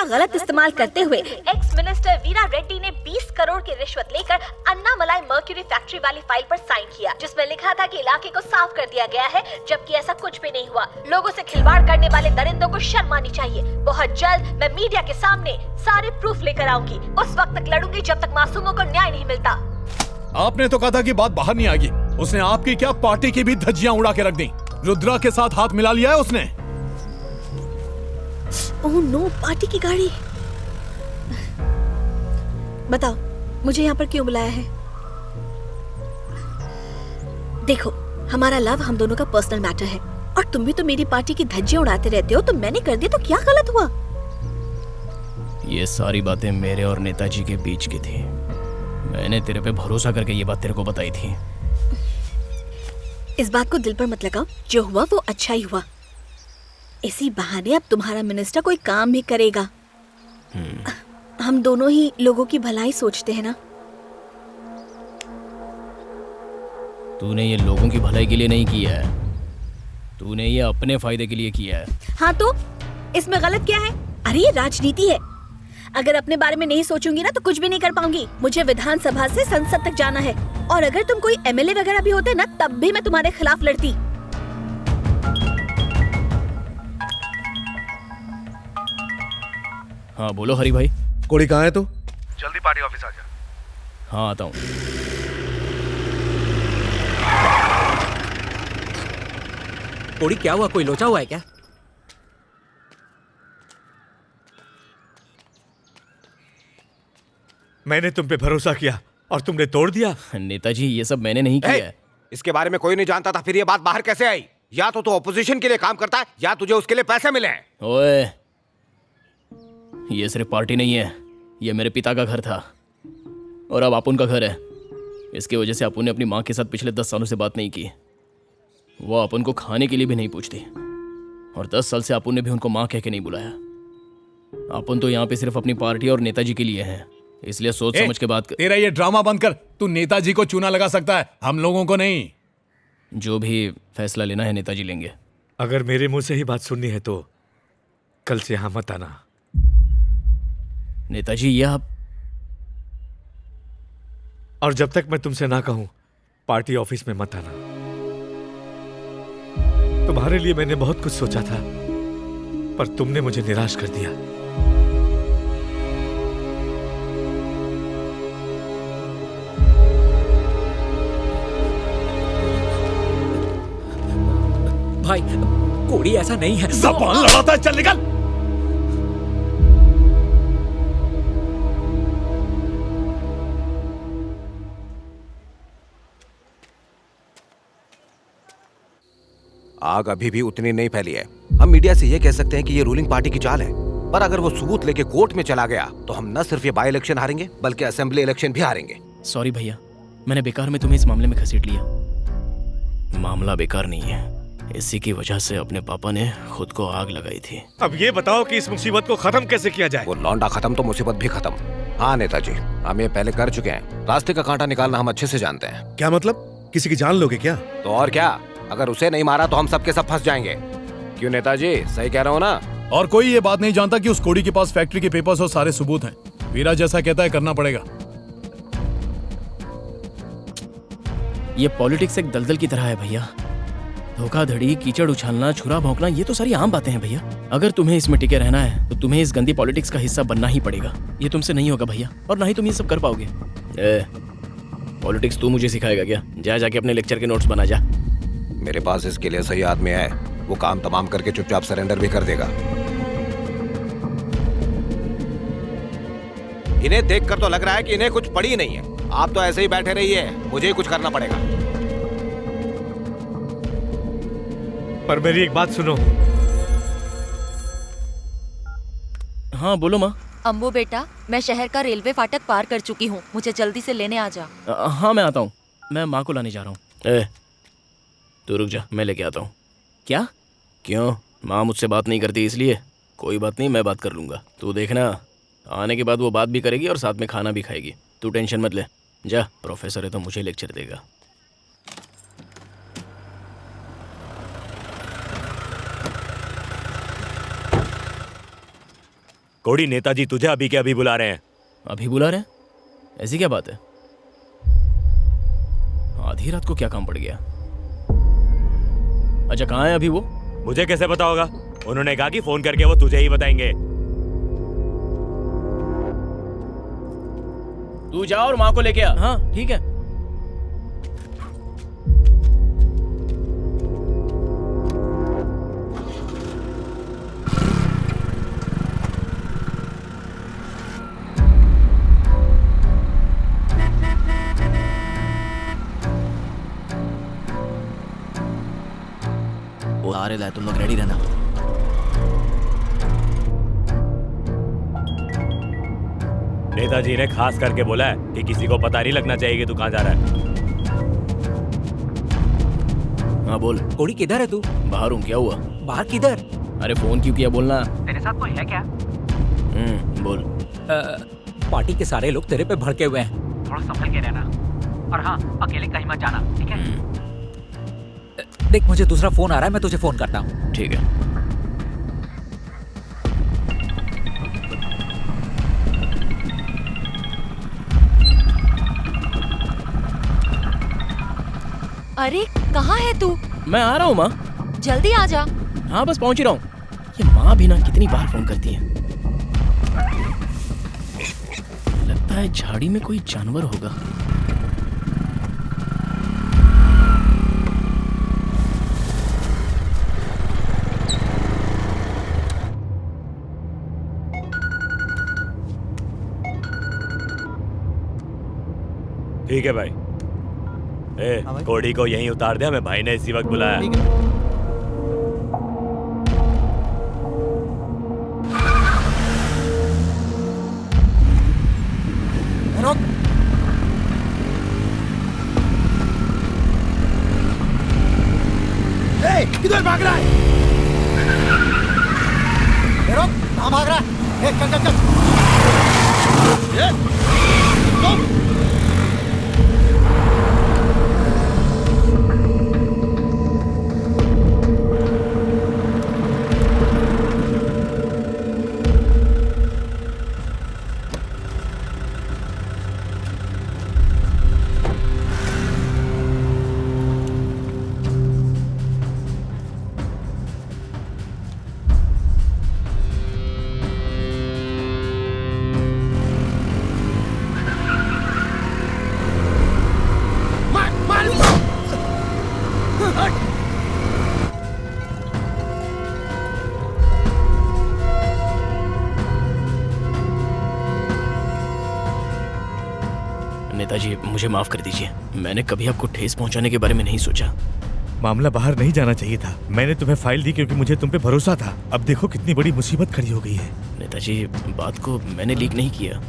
का गलत इस्तेमाल करते हुए एक्स मिनिस्टर वीरा रेड्डी ने 20 करोड़ की रिश्वत लेकर अन्नामलाई मर्क्यूरी फैक्ट्री वाली फाइल पर साइन किया, जिसमें लिखा था कि इलाके को साफ कर दिया गया है, जबकि ऐसा कुछ भी नहीं हुआ। लोगों से खिलवाड़ करने वाले दरिंदों को शर्म आनी चाहिए। बहुत जल्द मैं मीडिया के सामने सारे प्रूफ लेकर आऊंगी। उस वक्त तक लड़ूंगी जब तक मासूमों को न्याय नहीं मिलता। आपने तो कहा था कि बात बाहर नहीं आएगी। उसने आपकी क्या पार्टी की भी धज्जियां उड़ा के रख दी। रुद्रा के साथ हाथ मिला लिया है उसने। ओह नो, पार्टी की गाड़ी। बताओ मुझे यहाँ पर क्यों बुलाया है? देखो, हमारा लव हम दोनों का पर्सनल मैटर है और तुम भी तो मेरी पार्टी की धज्जियां उड़ाते रहते हो, तो मैंने कर दिया तो क्या गलत हुआ? ये सारी बातें मेरे और नेताजी के बीच की थी। मैंने तेरे पे भरोसा करके ये बात तेरे को बताई थी। इस बात को दिल पर मत लगाओ, जो हुआ वो अच्छा ही हुआ। इसी बहाने अब तुम्हारा मिनिस्टर कोई काम भी करेगा। हम दोनों ही लोगों की भलाई सोचते हैं ना। तूने ये लोगों की भलाई के लिए नहीं किया है, तूने ये अपने फायदे के लिए किया है। हाँ तो इसमें गलत क्या है? अरे ये राजनीति है। अगर अपने बारे में नहीं सोचूंगी ना तो कुछ भी नहीं कर पाऊंगी। मुझे विधानसभा से संसद तक जाना है और अगर तुम कोई एमएलए वगैरह भी होते ना तब भी मैं तुम्हारे खिलाफ लड़ती। हाँ बोलो हरी भाई। कोड़ी कहाँ है तू? जल्दी पार्टी ऑफिस आ जा। हाँ आता हूँ। कोड़ी क्या हुआ? कोई लोचा हुआ है क्या? मैंने तुम पे भरोसा किया और तुमने तोड़ दिया। नेताजी ये सब मैंने नहीं किया है। इसके बारे में कोई नहीं जानता था, फिर ये बात बाहर कैसे आई? या तो तू ऑपोजिशन के लिए काम करता है या तुझे उसके लिए पैसे मिले हैं। ओए, ये सिर्फ पार्टी नहीं है, ये मेरे पिता का घर था और अब अपुन का घर है। इसकी वजह से अपुन ने अपनी माँ के साथ पिछले 10 सालों से बात नहीं की। वो अपुन को खाने के लिए भी नहीं पूछती और 10 साल से अपुन ने भी उनको माँ कह के नहीं बुलाया। अपुन तो यहाँ पे सिर्फ अपनी पार्टी और नेताजी के लिए है, इसलिए सोच समझ के बात कर। तेरा ये ड्रामा बंद कर। तू नेताजी को चूना लगा सकता है, हम लोगों को नहीं। जो भी फैसला लेना है नेताजी लेंगे। अगर मेरे मुंह से ही बात सुननी है तो कल से यहाँ मत आना। नेताजी ये आप। और जब तक मैं तुमसे ना कहूं पार्टी ऑफिस में मत आना। तुम्हारे लिए मैंने बहुत कुछ सोचा था पर तुमने मुझे निराश कर दिया। भाई कोड़ी ऐसा नहीं है। ज़बान लड़ाता है, चल निकल। आग अभी भी उतनी नहीं फैली है। हम मीडिया से ये कह सकते हैं कि ये रूलिंग पार्टी की चाल है, पर अगर वो सबूत लेके कोर्ट में चला गया तो हम न सिर्फ ये बाई इलेक्शन हारेंगे बल्कि असेंबली इलेक्शन भी हारेंगे। सॉरी भैया, मैंने बेकार में तुम्हें इस मामले में घसीट लिया। मामला बेकार नहीं है, इसी की वजह से अपने पापा ने खुद को आग लगाई थी। अब ये बताओ कि इस मुसीबत को खत्म कैसे किया जाए? वो लौंडा खत्म तो मुसीबत भी खत्म। हाँ नेताजी, हम ये पहले कर चुके हैं। रास्ते का कांटा निकालना हम अच्छे से जानते हैं। क्या मतलब? किसी की जान लोगे क्या? तो और क्या, अगर उसे नहीं मारा तो हम सबके सब फंस जाएंगे। क्यों नेताजी, सही कह रहा हूँ ना? और कोई ये बात नहीं जानता कि उस कोड़ी के पास फैक्ट्री के पेपर्स और सारे सबूत हैं। वीरा जैसा कहता है करना पड़ेगा। ये पॉलिटिक्स एक दलदल की तरह है भैया। धोखाधड़ी, कीचड़ उछालना, छुरा भौंकना, ये तो सारी आम बातें हैं भैया। अगर तुम्हें इसमें टिके रहना है तो तुम्हें इस गंदी पॉलिटिक्स का हिस्सा बनना ही पड़ेगा। ये तुमसे नहीं होगा भैया, और ना ही तुम ये सब कर पाओगे। पॉलिटिक्स तू मुझे सिखाएगा क्या? जा जाके अपने लेक्चर के नोट्स बना जा। मेरे पास इसके लिए सही आदमी है, वो काम तमाम करके चुपचाप सरेंडर भी कर देगा। इन्हें देखकर तो लग रहा है कि इन्हें कुछ पड़ी नहीं है। आप तो ऐसे ही बैठे रहिए, मुझे ही कुछ करना पड़ेगा। पर मेरी एक बात सुनो। हाँ बोलो माँ। अम्बू बेटा, मैं शहर का रेलवे फाटक पार कर चुकी हूँ, मुझे जल्दी से लेने आ जा। हाँ मैं आता हूँ, मैं माँ को लाने जा रहा हूँ। तू रुक जा, मैं लेके आता हूँ। क्या? क्यों? माँ मुझसे बात नहीं करती इसलिए? कोई बात नहीं, मैं बात कर लूँगा। तू देखना, आने के बाद वो बात भी करेगी और साथ में खाना भी खाएगी। तू टेंशन मत ले। जा, प्रोफेसर है तो मुझे लेक्चर देगा। कोड़ी, नेताजी तुझे अभी के अभी बुला रहे हैं। अभी बुला रहे हैं? ऐसी क्या बात है? आधी रात को क्या काम पड़ गया? अच्छा, कहाँ है अभी वो? मुझे कैसे पता होगा? उन्होंने कहा कि फोन करके वो तुझे ही बताएंगे। तू जा और माँ को लेके आ। हाँ ठीक है। वो आ रहे, तुम लोग रेडी रहना। नेताजी ने खास करके बोला है कि किसी को पता नहीं लगना चाहिए कि तू कहाँ जा रहा है। हाँ बोल। कोड़ी किधर है तू? बाहर हूँ, क्या हुआ? बाहर किधर? अरे फोन क्यों किया, बोलना। तेरे साथ कोई है क्या? बोल। पार्टी के सारे लोग तेरे पे भड़के हुए हैं। थोड़ा संभल के रहना, और हाँ, अकेले कहीं मत जाना, ठीक है? देख, मुझे दूसरा फोन आ रहा है, मैं तुझे फोन करता हूँ। ठीक है। अरे कहाँ है तू? मैं आ रहा हूँ माँ। जल्दी आ जा। हाँ बस पहुंच ही रहा हूँ। ये माँ भी ना कितनी बार फोन करती है। लगता है झाड़ी में कोई जानवर होगा। ठीक है भाई। कोड़ी को यहीं उतार दे, हमें भाई ने इसी वक्त बुलाया। किधर भाग रहा है? कहाँ भाग रहा है? चल चल चल। नेताजी मुझे माफ कर दीजिए, मैंने कभी आपको ठेस पहुंचाने के बारे में नहीं सोचा। मामला बाहर नहीं जाना चाहिए था। मैंने तुम्हें फाइल दी क्योंकि मुझे तुम पे भरोसा था। अब देखो कितनी बड़ी मुसीबत खड़ी हो गई है। नेताजी बात को मैंने लीक नहीं किया।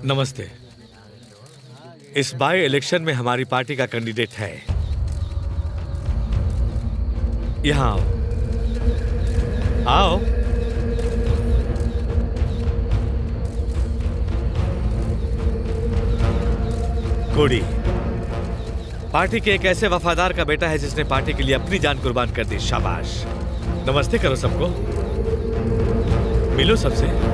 नमस्ते। इस बाय इलेक्शन में हमारी पार्टी का कैंडिडेट है। यहाँ आओ। आओ। कोड़ी पार्टी के एक ऐसे वफादार का बेटा है जिसने पार्टी के लिए अपनी जान कुर्बान कर दी। शाबाश। नमस्ते करो सबको, मिलो सबसे।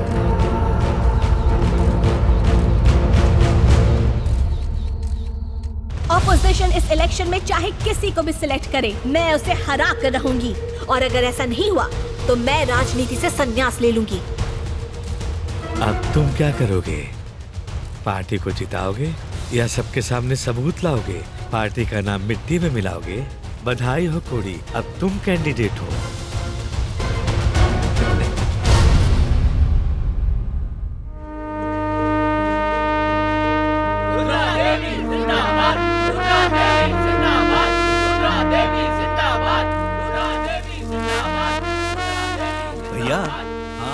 ऑपोजिशन इस इलेक्शन में चाहे किसी को भी सिलेक्ट करे, मैं उसे हरा कर रहूंगी। और अगर ऐसा नहीं हुआ तो मैं राजनीति से संन्यास ले लूंगी। अब तुम क्या करोगे? पार्टी को जिताओगे या सबके सामने सबूत लाओगे? पार्टी का नाम मिट्टी में मिलाओगे? बधाई हो कोड़ी, अब तुम कैंडिडेट हो।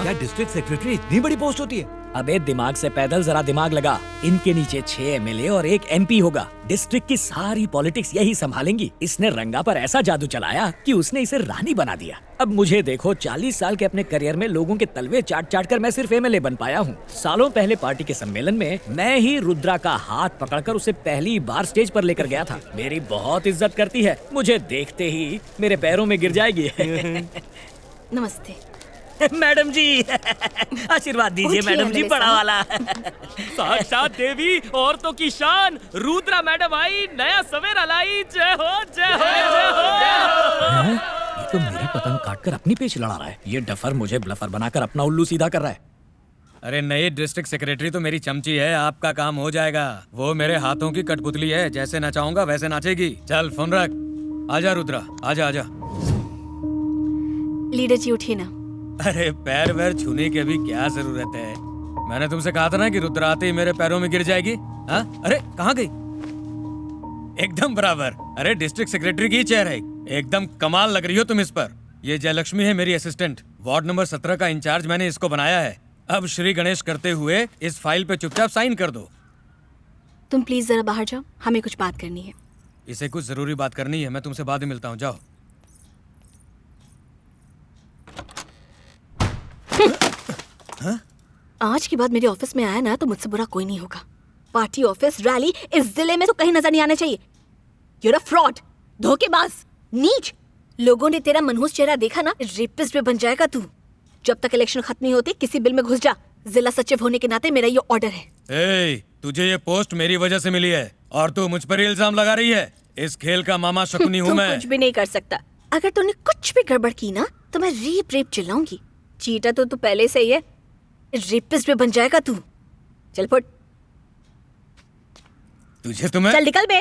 क्या डिस्ट्रिक्ट सेक्रेटरी इतनी बड़ी पोस्ट होती है? अबे दिमाग से पैदल जरा दिमाग लगा। इनके नीचे 6 एमएलए और 1 एमपी होगा। डिस्ट्रिक्ट की सारी पॉलिटिक्स यही संभालेंगी। इसने रंगा पर ऐसा जादू चलाया कि उसने इसे रानी बना दिया। अब मुझे देखो, 40 साल के अपने करियर में लोगों के तलवे चाट चाट कर मैं सिर्फ एमएलए बन पाया हूँ। सालों पहले पार्टी के सम्मेलन में मैं ही रुद्रा का हाथ पकड़कर उसे पहली बार स्टेज पर लेकर गया था। मेरी बहुत इज्जत करती है, मुझे देखते ही मेरे पैरों में गिर जाएगी। नमस्ते मैडम जी, आशीर्वाद दीजिए मैडम जी, बड़ा वाला। साक्षात देवी, औरतों की शान, रुद्रा मैडम आई, नया सवेरा लाई। जय हो जय हो जय हो। ये तो मेरी पतंग काटकर अपनी पेच लड़ा रहा है। ये डफर मुझे ब्लफर बनाकर अपना उल्लू सीधा कर रहा है। अरे नई डिस्ट्रिक्ट सेक्रेटरी तो मेरी चमची है, आपका काम हो जाएगा। वो मेरे हाथों की कठपुतली है, जैसे नचाऊंगा वैसे नाचेगी। चल फोन रख। आजा रुद्रा, आजा आजा। लीडर जी उठिए ना। अरे पैर वैर छूने की अभी क्या जरूरत है? मैंने तुमसे कहा था ना कि रुद्रा आते ही मेरे पैरों में गिर जाएगी। हाँ? अरे कहाँ गई? एकदम बराबर। अरे डिस्ट्रिक्ट सेक्रेटरी की चेयर है, एकदम कमाल लग रही हो तुम इस पर। ये जयलक्ष्मी है मेरी असिस्टेंट, वार्ड नंबर 17 का इंचार्ज मैंने इसको बनाया है। अब श्री गणेश करते हुए इस फाइल पे चुपचाप साइन कर दो। तुम प्लीज जरा बाहर जाओ, हमें कुछ बात करनी है। इसे कुछ जरूरी बात करनी है, मैं तुमसे बाद में मिलता हूँ, जाओ। आज के बाद मेरे ऑफिस में आया ना तो मुझसे बुरा कोई नहीं होगा। पार्टी ऑफिस रैली इस जिले में तो कहीं नजर नहीं आना चाहिए। You're a fraud, धोखेबाज, नीच। लोगों ने तेरा मनहूस चेहरा देखा ना, रेपिस्ट भी बन जाएगा तू। जब तक इलेक्शन खत्म नहीं होती किसी बिल में घुस जा। जिला सचिव होने के नाते मेरा ये ऑर्डर है। ए, तुझे ये पोस्ट मेरी वजह से मिली है और तू मुझ पर इल्जाम लगा रही है। इस खेल का मामा शकुनी हूँ मैं। कुछ भी नहीं कर सकता। अगर तूने कुछ भी गड़बड़ की ना तो मैं रेप रेप चिल्लाऊंगी। चीटा तो तू पहले से ही है, रेपिस्ट भी बन जाएगा तू। चल फुट। तुझे तुम्हें चल निकल बे।